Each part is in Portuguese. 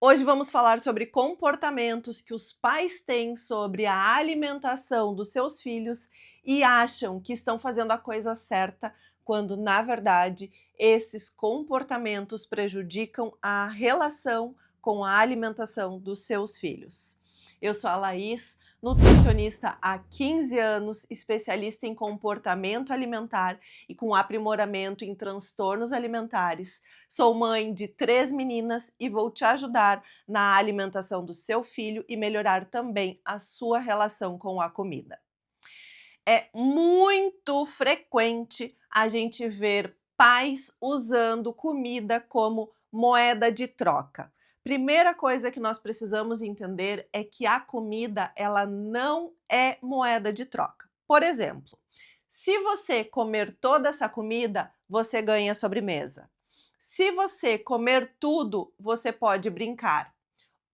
Hoje vamos falar sobre comportamentos que os pais têm sobre a alimentação dos seus filhos e acham que estão fazendo a coisa certa, quando na verdade esses comportamentos prejudicam a relação com a alimentação dos seus filhos. Eu sou a Laís, nutricionista há 15 anos, especialista em comportamento alimentar e com aprimoramento em transtornos alimentares. Sou mãe de 3 meninas e vou te ajudar na alimentação do seu filho e melhorar também a sua relação com a comida. É muito frequente a gente ver pais usando comida como moeda de troca. Primeira coisa que nós precisamos entender é que a comida, ela não é moeda de troca. Por exemplo, se você comer toda essa comida, você ganha sobremesa. Se você comer tudo, você pode brincar.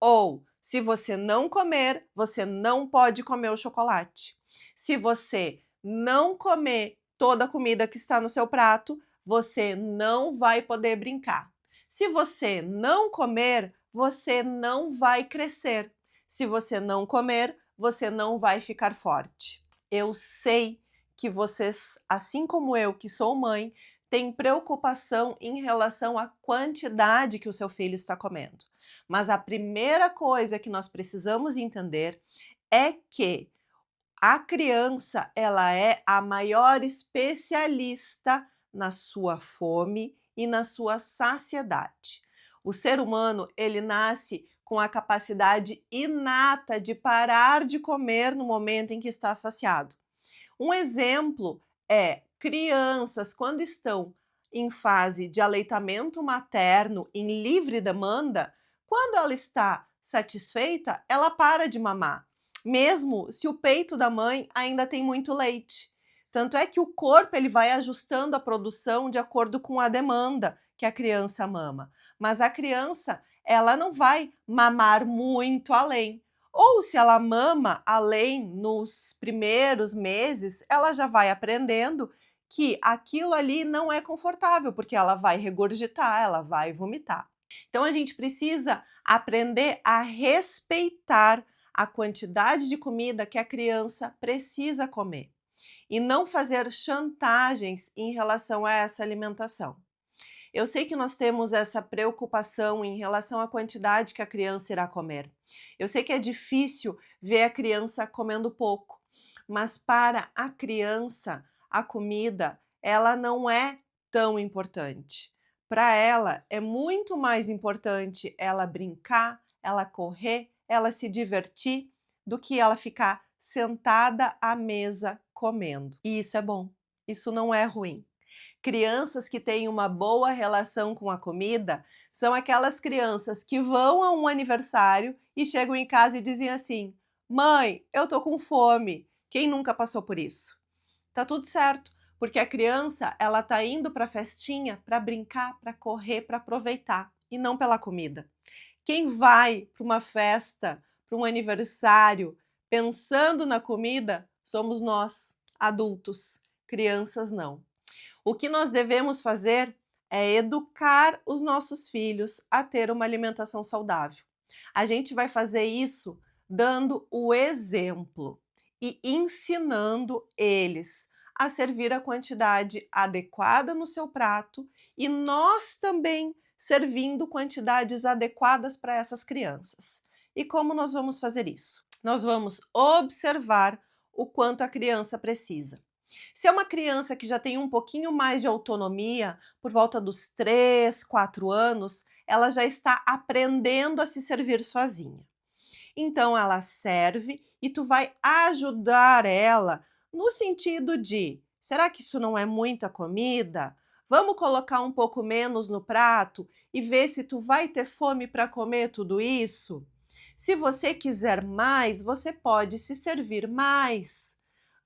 Ou, se você não comer, você não pode comer o chocolate. Se você não comer toda a comida que está no seu prato, você não vai poder brincar. Se você não comer, você não vai crescer. Se você não comer, você não vai ficar forte. Eu sei que vocês, assim como eu, que sou mãe, têm preocupação em relação à quantidade que o seu filho está comendo. Mas a primeira coisa que nós precisamos entender é que a criança, ela é a maior especialista na sua fome e na sua saciedade. O ser humano, ele nasce com a capacidade inata de parar de comer no momento em que está saciado. Um exemplo é crianças quando estão em fase de aleitamento materno em livre demanda, quando ela está satisfeita, ela para de mamar, mesmo se o peito da mãe ainda tem muito leite. Tanto é que o corpo ele vai ajustando a produção de acordo com a demanda que a criança mama. Mas a criança, ela não vai mamar muito além. Ou se ela mama além nos primeiros meses, ela já vai aprendendo que aquilo ali não é confortável, porque ela vai regurgitar, ela vai vomitar. Então a gente precisa aprender a respeitar a quantidade de comida que a criança precisa comer e não fazer chantagens em relação a essa alimentação. Eu sei que nós temos essa preocupação em relação à quantidade que a criança irá comer. Eu sei que é difícil ver a criança comendo pouco, mas para a criança, a comida, ela não é tão importante. Para ela, é muito mais importante ela brincar, ela correr, ela se divertir, do que ela ficar sentada à mesa comendo. E isso é bom, isso não é ruim. Crianças que têm uma boa relação com a comida são aquelas crianças que vão a um aniversário e chegam em casa e dizem assim: "Mãe, eu tô com fome". Quem nunca passou por isso? Tá tudo certo, porque a criança, ela tá indo para a festinha para brincar, para correr, para aproveitar e não pela comida. Quem vai para uma festa, para um aniversário, pensando na comida, somos nós, adultos, crianças não. O que nós devemos fazer é educar os nossos filhos a ter uma alimentação saudável. A gente vai fazer isso dando o exemplo e ensinando eles a servir a quantidade adequada no seu prato e nós também servindo quantidades adequadas para essas crianças. E como nós vamos fazer isso? Nós vamos observar o quanto a criança precisa. Se é uma criança que já tem um pouquinho mais de autonomia, por volta dos 3, 4 anos, ela já está aprendendo a se servir sozinha. Então ela serve e tu vai ajudar ela no sentido de: será que isso não é muita comida? Vamos colocar um pouco menos no prato e ver se tu vai ter fome para comer tudo isso? Se você quiser mais, você pode se servir mais.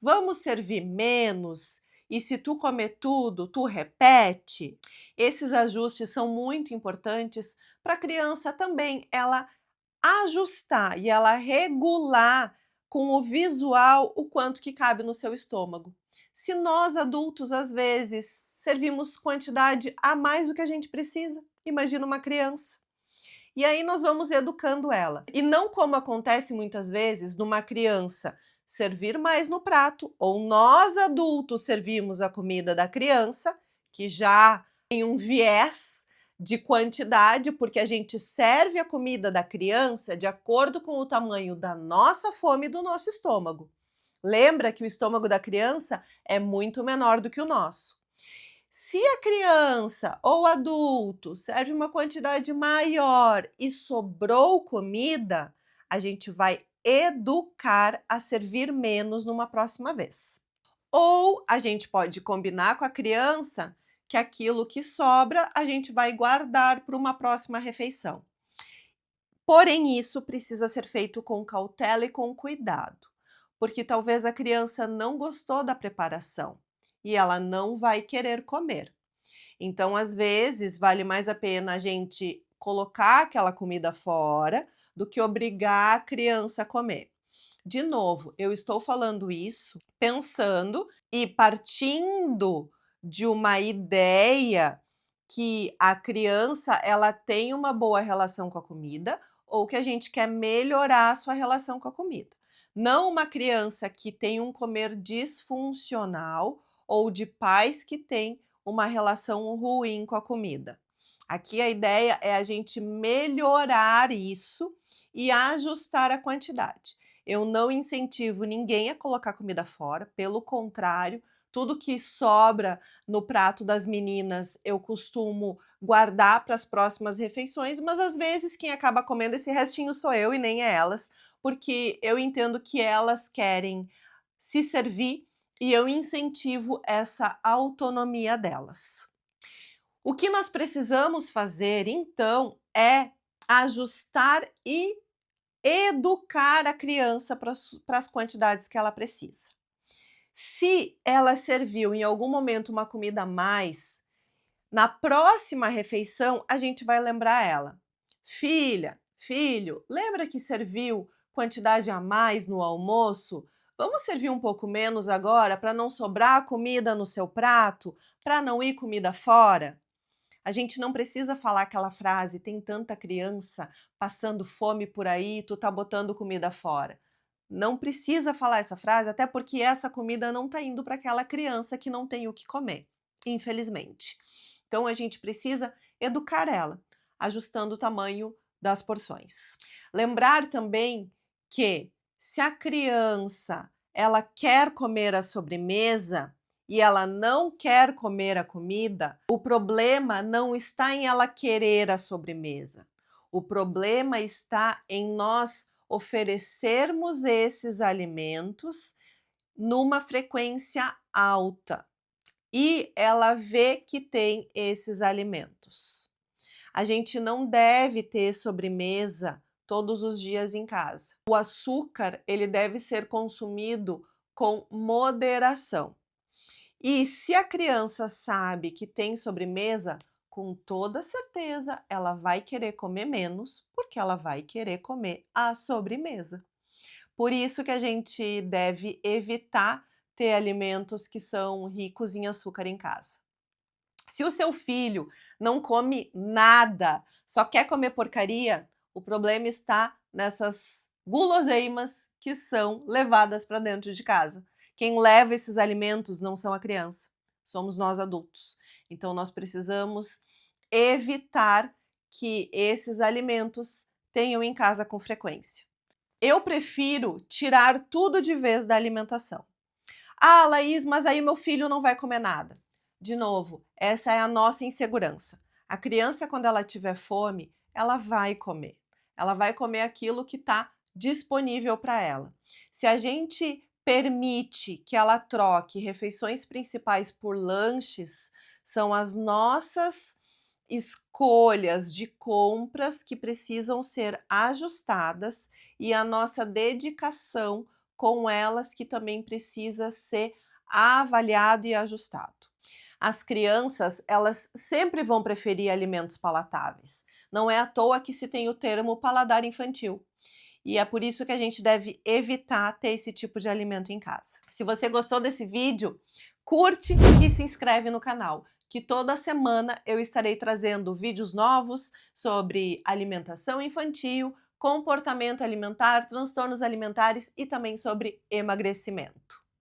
Vamos servir menos? E se tu comer tudo, tu repete? Esses ajustes são muito importantes para a criança também, ela ajustar e ela regular com o visual o quanto que cabe no seu estômago. Se nós adultos, às vezes, servimos quantidade a mais do que a gente precisa, imagina uma criança. E aí nós vamos educando ela. E não como acontece muitas vezes numa criança servir mais no prato, ou nós adultos servimos a comida da criança, que já tem um viés de quantidade, porque a gente serve a comida da criança de acordo com o tamanho da nossa fome e do nosso estômago. Lembra que o estômago da criança é muito menor do que o nosso. Se a criança ou adulto serve uma quantidade maior e sobrou comida, a gente vai educar a servir menos numa próxima vez. Ou a gente pode combinar com a criança que aquilo que sobra a gente vai guardar para uma próxima refeição. Porém, isso precisa ser feito com cautela e com cuidado, porque talvez a criança não gostou da preparação e ela não vai querer comer. Então, às vezes, vale mais a pena a gente colocar aquela comida fora do que obrigar a criança a comer. De novo, eu estou falando isso pensando e partindo de uma ideia que a criança ela tem uma boa relação com a comida ou que a gente quer melhorar a sua relação com a comida. Não uma criança que tem um comer disfuncional ou de pais que têm uma relação ruim com a comida. Aqui a ideia é a gente melhorar isso e ajustar a quantidade. Eu não incentivo ninguém a colocar comida fora, pelo contrário, tudo que sobra no prato das meninas eu costumo guardar para as próximas refeições, mas às vezes quem acaba comendo esse restinho sou eu e nem é elas, porque eu entendo que elas querem se servir e eu incentivo essa autonomia delas. O que nós precisamos fazer, então, é ajustar e educar a criança para as quantidades que ela precisa. Se ela serviu em algum momento uma comida a mais, na próxima refeição a gente vai lembrar ela: filha, filho, lembra que serviu quantidade a mais no almoço? Vamos servir um pouco menos agora para não sobrar comida no seu prato, para não ir comida fora? A gente não precisa falar aquela frase: tem tanta criança passando fome por aí, tu tá botando comida fora. Não precisa falar essa frase, até porque essa comida não tá indo para aquela criança que não tem o que comer, infelizmente. Então a gente precisa educar ela, ajustando o tamanho das porções. Lembrar também que se a criança ela quer comer a sobremesa, e ela não quer comer a comida, o problema não está em ela querer a sobremesa. O problema está em nós oferecermos esses alimentos numa frequência alta e ela vê que tem esses alimentos. A gente não deve ter sobremesa todos os dias em casa. O açúcar, ele deve ser consumido com moderação. E se a criança sabe que tem sobremesa, com toda certeza ela vai querer comer menos, porque ela vai querer comer a sobremesa. Por isso que a gente deve evitar ter alimentos que são ricos em açúcar em casa. Se o seu filho não come nada, só quer comer porcaria, o problema está nessas guloseimas que são levadas para dentro de casa. Quem leva esses alimentos não são a criança, somos nós adultos. Então nós precisamos evitar que esses alimentos tenham em casa com frequência. Eu prefiro tirar tudo de vez da alimentação. Ah, Laís, mas aí meu filho não vai comer nada. De novo, essa é a nossa insegurança. A criança, quando ela tiver fome, ela vai comer. Ela vai comer aquilo que está disponível para ela. Se a gente permite que ela troque refeições principais por lanches, são as nossas escolhas de compras que precisam ser ajustadas e a nossa dedicação com elas que também precisa ser avaliado e ajustado. As crianças, elas sempre vão preferir alimentos palatáveis. Não é à toa que se tem o termo paladar infantil. E é por isso que a gente deve evitar ter esse tipo de alimento em casa. Se você gostou desse vídeo, curte e se inscreve no canal. que toda semana eu estarei trazendo vídeos novos sobre alimentação infantil, comportamento alimentar, transtornos alimentares e também sobre emagrecimento.